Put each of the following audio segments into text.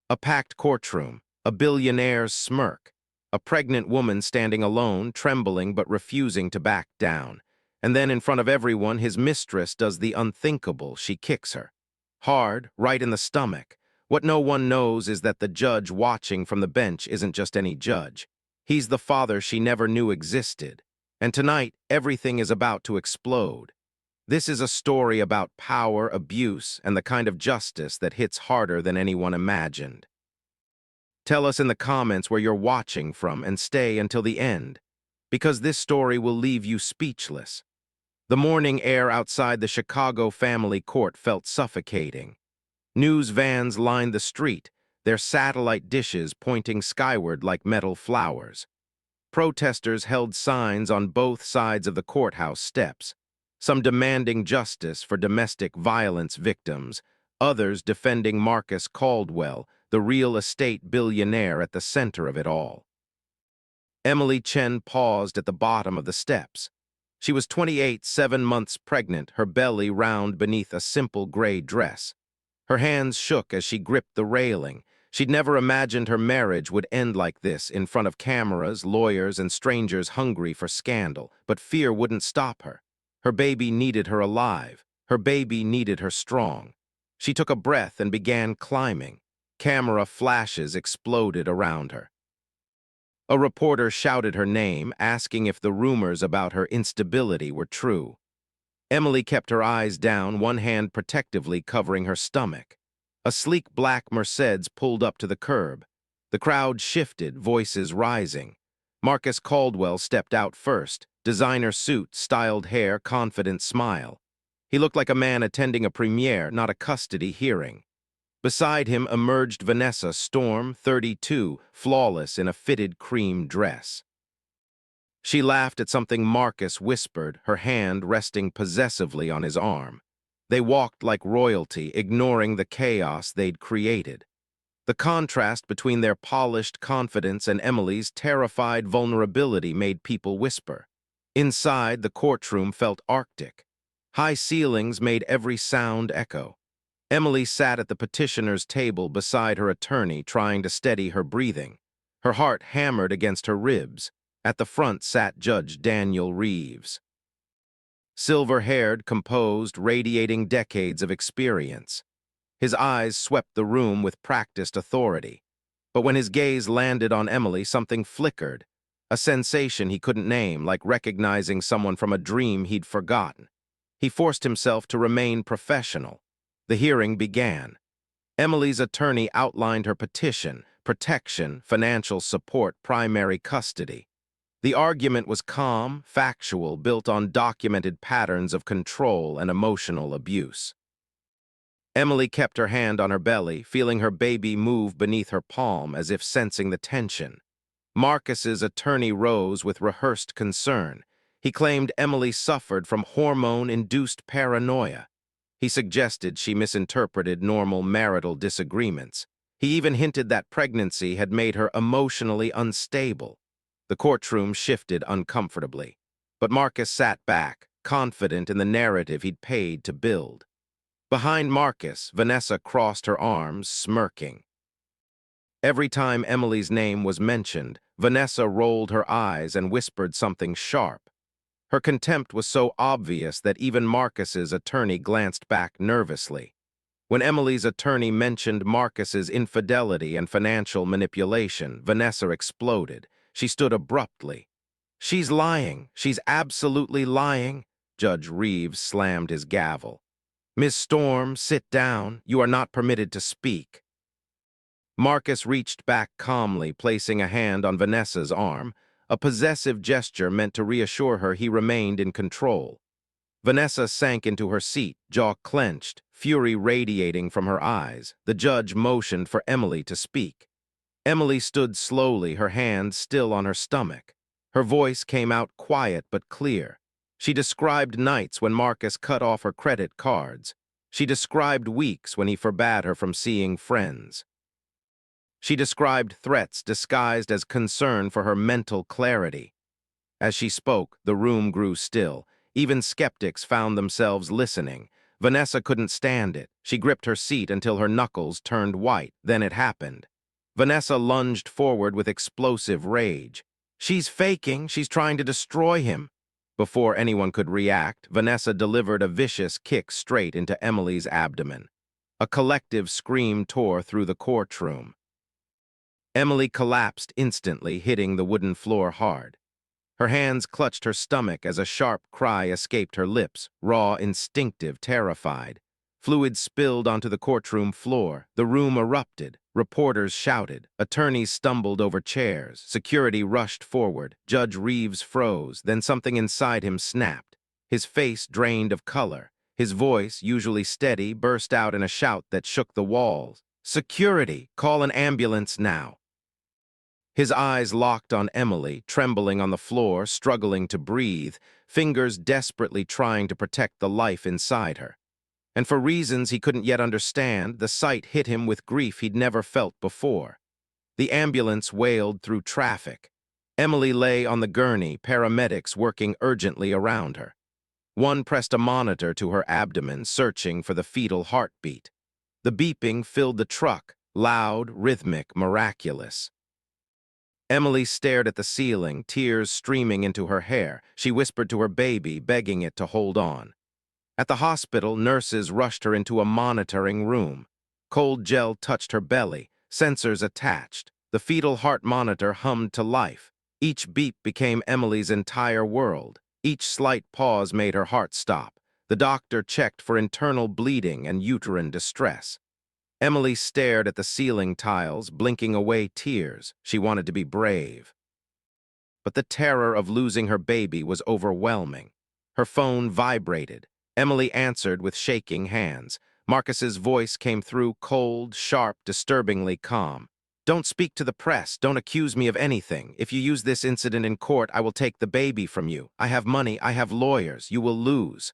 A packed courtroom, a billionaire's smirk, a pregnant woman standing alone, trembling but refusing to back down. And then in front of everyone, his mistress does the unthinkable. She kicks her. Hard, right in the stomach. What no one knows is that the judge watching from the bench isn't just any judge. He's the father she never knew existed. And tonight, everything is about to explode. This is a story about power, abuse, and the kind of justice that hits harder than anyone imagined. Tell us in the comments where you're watching from and stay until the end, because this story will leave you speechless. The morning air outside the Chicago family court felt suffocating. News vans lined the street, their satellite dishes pointing skyward like metal flowers. Protesters held signs on both sides of the courthouse steps, some demanding justice for domestic violence victims, others defending Marcus Caldwell, the real estate billionaire at the center of it all. Emily Chen paused at the bottom of the steps. She was 28, 7 months pregnant, her belly round beneath a simple gray dress. Her hands shook as she gripped the railing. She'd never imagined her marriage would end like this, in front of cameras, lawyers, and strangers hungry for scandal. But fear wouldn't stop her. Her baby needed her alive. Her baby needed her strong. She took a breath and began climbing. Camera flashes exploded around her. A reporter shouted her name, asking if the rumors about her instability were true. Emily kept her eyes down, one hand protectively covering her stomach. A sleek black Mercedes pulled up to the curb. The crowd shifted, voices rising. Marcus Caldwell stepped out first, designer suit, styled hair, confident smile. He looked like a man attending a premiere, not a custody hearing. Beside him emerged Vanessa Storm, 32, flawless in a fitted cream dress. She laughed at something Marcus whispered, her hand resting possessively on his arm. They walked like royalty, ignoring the chaos they'd created. The contrast between their polished confidence and Emily's terrified vulnerability made people whisper. Inside, the courtroom felt arctic. High ceilings made every sound echo. Emily sat at the petitioner's table beside her attorney, trying to steady her breathing. Her heart hammered against her ribs. At the front sat Judge Daniel Reeves. Silver-haired, composed, radiating decades of experience. His eyes swept the room with practiced authority. But when his gaze landed on Emily, something flickered. A sensation he couldn't name, like recognizing someone from a dream he'd forgotten. He forced himself to remain professional. The hearing began. Emily's attorney outlined her petition: protection, financial support, primary custody. The argument was calm, factual, built on documented patterns of control and emotional abuse. Emily kept her hand on her belly, feeling her baby move beneath her palm as if sensing the tension. Marcus's attorney rose with rehearsed concern. He claimed Emily suffered from hormone-induced paranoia. He suggested she misinterpreted normal marital disagreements. He even hinted that pregnancy had made her emotionally unstable. The courtroom shifted uncomfortably, but Marcus sat back, confident in the narrative he'd paid to build. Behind Marcus, Vanessa crossed her arms, smirking. Every time Emily's name was mentioned, Vanessa rolled her eyes and whispered something sharp. Her contempt was so obvious that even Marcus's attorney glanced back nervously. When Emily's attorney mentioned Marcus's infidelity and financial manipulation, Vanessa exploded. She stood abruptly. "She's lying. She's absolutely lying." Judge Reeves slammed his gavel. "Miss Storm, sit down. You are not permitted to speak." Marcus reached back calmly, placing a hand on Vanessa's arm, a possessive gesture meant to reassure her he remained in control. Vanessa sank into her seat, jaw clenched, fury radiating from her eyes. The judge motioned for Emily to speak. Emily stood slowly, her hand still on her stomach. Her voice came out quiet but clear. She described nights when Marcus cut off her credit cards. She described weeks when he forbade her from seeing friends. She described threats disguised as concern for her mental clarity. As she spoke, the room grew still. Even skeptics found themselves listening. Vanessa couldn't stand it. She gripped her seat until her knuckles turned white. Then it happened. Vanessa lunged forward with explosive rage. She's faking. She's trying to destroy him. Before anyone could react, Vanessa delivered a vicious kick straight into Emily's abdomen. A collective scream tore through the courtroom. Emily collapsed instantly, hitting the wooden floor hard. Her hands clutched her stomach as a sharp cry escaped her lips, raw, instinctive, terrified. Fluid spilled onto the courtroom floor. The room erupted. Reporters shouted. Attorneys stumbled over chairs. Security rushed forward. Judge Reeves froze. Then something inside him snapped. His face drained of color. His voice, usually steady, burst out in a shout that shook the walls. "Security! Call an ambulance now!" His eyes locked on Emily, trembling on the floor, struggling to breathe, fingers desperately trying to protect the life inside her. And for reasons he couldn't yet understand, the sight hit him with grief he'd never felt before. The ambulance wailed through traffic. Emily lay on the gurney, paramedics working urgently around her. One pressed a monitor to her abdomen, searching for the fetal heartbeat. The beeping filled the truck, loud, rhythmic, miraculous. Emily stared at the ceiling, tears streaming into her hair. She whispered to her baby, begging it to hold on. At the hospital, nurses rushed her into a monitoring room. Cold gel touched her belly, sensors attached. The fetal heart monitor hummed to life. Each beep became Emily's entire world. Each slight pause made her heart stop. The doctor checked for internal bleeding and uterine distress. Emily stared at the ceiling tiles, blinking away tears. She wanted to be brave. But the terror of losing her baby was overwhelming. Her phone vibrated. Emily answered with shaking hands. Marcus's voice came through, cold, sharp, disturbingly calm. "Don't speak to the press. Don't accuse me of anything. If you use this incident in court, I will take the baby from you. I have money. I have lawyers. You will lose."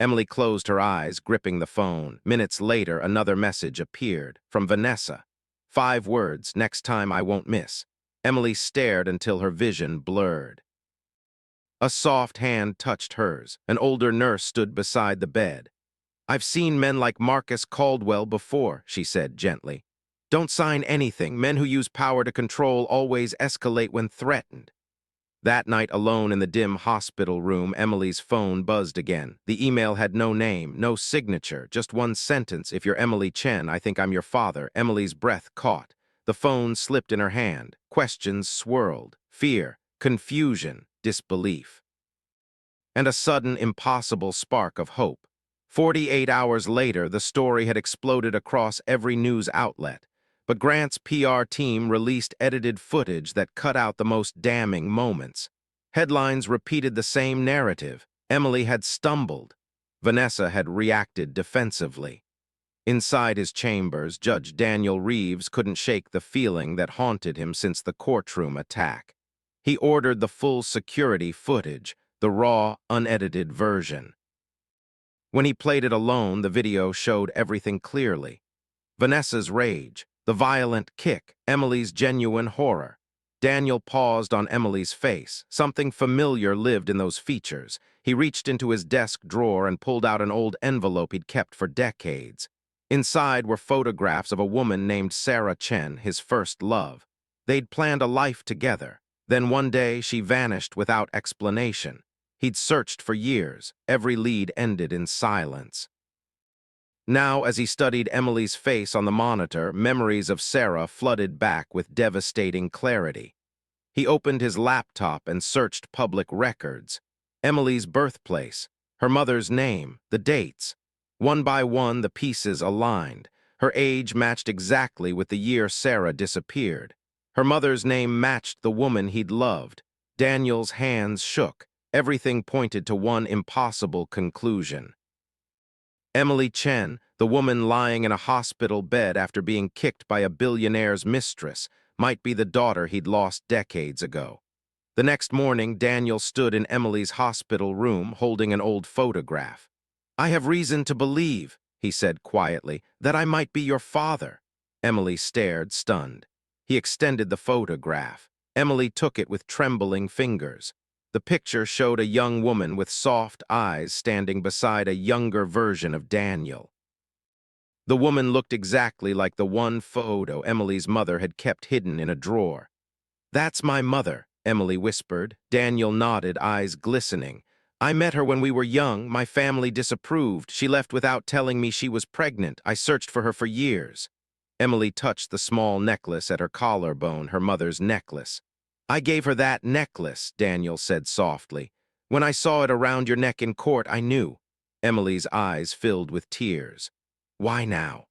Emily closed her eyes, gripping the phone. Minutes later, another message appeared, from Vanessa. 5 words, "Next time I won't miss." Emily stared until her vision blurred. A soft hand touched hers. An older nurse stood beside the bed. "I've seen men like Marcus Caldwell before," she said gently. "Don't sign anything. Men who use power to control always escalate when threatened." That night, alone in the dim hospital room, Emily's phone buzzed again. The email had no name, no signature, just one sentence. "If you're Emily Chen, I think I'm your father." Emily's breath caught. The phone slipped in her hand. Questions swirled. Fear, confusion, disbelief. And a sudden, impossible spark of hope. 48 hours later, the story had exploded across every news outlet. But Grant's PR team released edited footage that cut out the most damning moments. Headlines repeated the same narrative. Emily had stumbled. Vanessa had reacted defensively. Inside his chambers, Judge Daniel Reeves couldn't shake the feeling that haunted him since the courtroom attack. He ordered the full security footage, the raw, unedited version. When he played it alone, the video showed everything clearly. Vanessa's rage, the violent kick, Emily's genuine horror. Daniel paused on Emily's face. Something familiar lived in those features. He reached into his desk drawer and pulled out an old envelope he'd kept for decades. Inside were photographs of a woman named Sarah Chen, his first love. They'd planned a life together. Then one day she vanished without explanation. He'd searched for years. Every lead ended in silence. Now, as he studied Emily's face on the monitor, memories of Sarah flooded back with devastating clarity. He opened his laptop and searched public records. Emily's birthplace, her mother's name, the dates. One by one, the pieces aligned. Her age matched exactly with the year Sarah disappeared. Her mother's name matched the woman he'd loved. Daniel's hands shook. Everything pointed to one impossible conclusion. Emily Chen, the woman lying in a hospital bed after being kicked by a billionaire's mistress, might be the daughter he'd lost decades ago. The next morning, Daniel stood in Emily's hospital room holding an old photograph. "I have reason to believe," he said quietly, "that I might be your father." Emily stared, stunned. He extended the photograph. Emily took it with trembling fingers. The picture showed a young woman with soft eyes standing beside a younger version of Daniel. The woman looked exactly like the one photo Emily's mother had kept hidden in a drawer. "That's my mother," Emily whispered. Daniel nodded, eyes glistening. "I met her when we were young. My family disapproved. She left without telling me she was pregnant. I searched for her for years." Emily touched the small necklace at her collarbone, her mother's necklace. "I gave her that necklace," Daniel said softly. "When I saw it around your neck in court, I knew." Emily's eyes filled with tears. "Why now?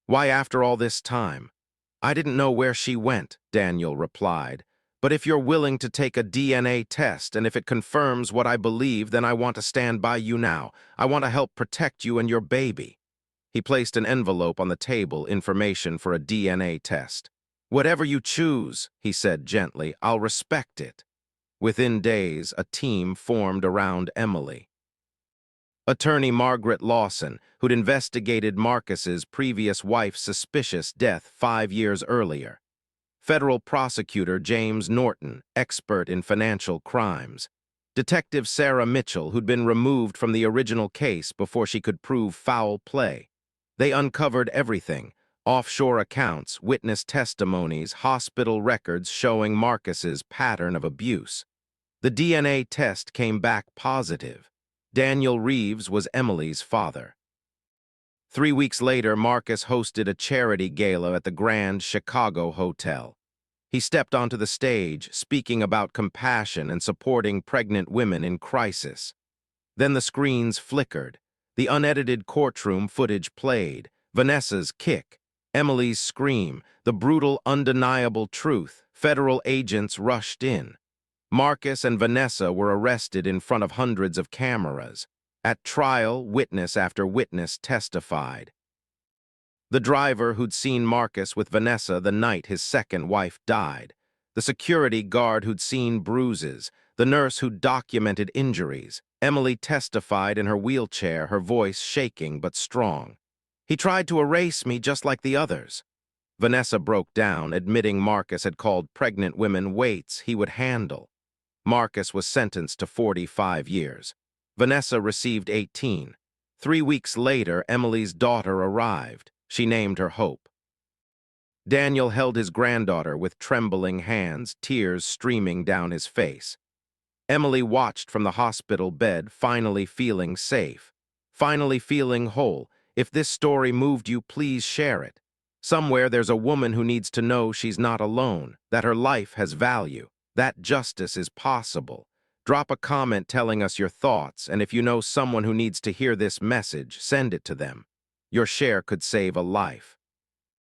Why after all this time?" "I didn't know where she went," Daniel replied. "But if you're willing to take a DNA test and if it confirms what I believe, then I want to stand by you now. I want to help protect you and your baby." He placed an envelope on the table, information for a DNA test. "Whatever you choose," he said gently, "I'll respect it." Within days, a team formed around Emily. Attorney Margaret Lawson, who'd investigated Marcus's previous wife's suspicious death 5 years earlier. Federal prosecutor James Norton, expert in financial crimes. Detective Sarah Mitchell, who'd been removed from the original case before she could prove foul play. They uncovered everything: offshore accounts, witness testimonies, hospital records showing Marcus's pattern of abuse. The DNA test came back positive. Daniel Reeves was Emily's father. 3 weeks later, Marcus hosted a charity gala at the Grand Chicago Hotel. He stepped onto the stage, speaking about compassion and supporting pregnant women in crisis. Then the screens flickered. The unedited courtroom footage played. Vanessa's kick, Emily's scream, the brutal, undeniable truth. Federal agents rushed in. Marcus and Vanessa were arrested in front of hundreds of cameras. At trial, witness after witness testified. The driver who'd seen Marcus with Vanessa the night his second wife died. The security guard who'd seen bruises. The nurse who'd documented injuries. Emily testified in her wheelchair, her voice shaking but strong. "He tried to erase me just like the others." Vanessa broke down, admitting Marcus had called pregnant women weights he would handle. Marcus was sentenced to 45 years. Vanessa received 18. 3 weeks later, Emily's daughter arrived. She named her Hope. Daniel held his granddaughter with trembling hands, tears streaming down his face. Emily watched from the hospital bed, finally feeling safe, finally feeling whole. If this story moved you, please share it. Somewhere there's a woman who needs to know she's not alone, that her life has value, that justice is possible. Drop a comment telling us your thoughts, and if you know someone who needs to hear this message, send it to them. Your share could save a life.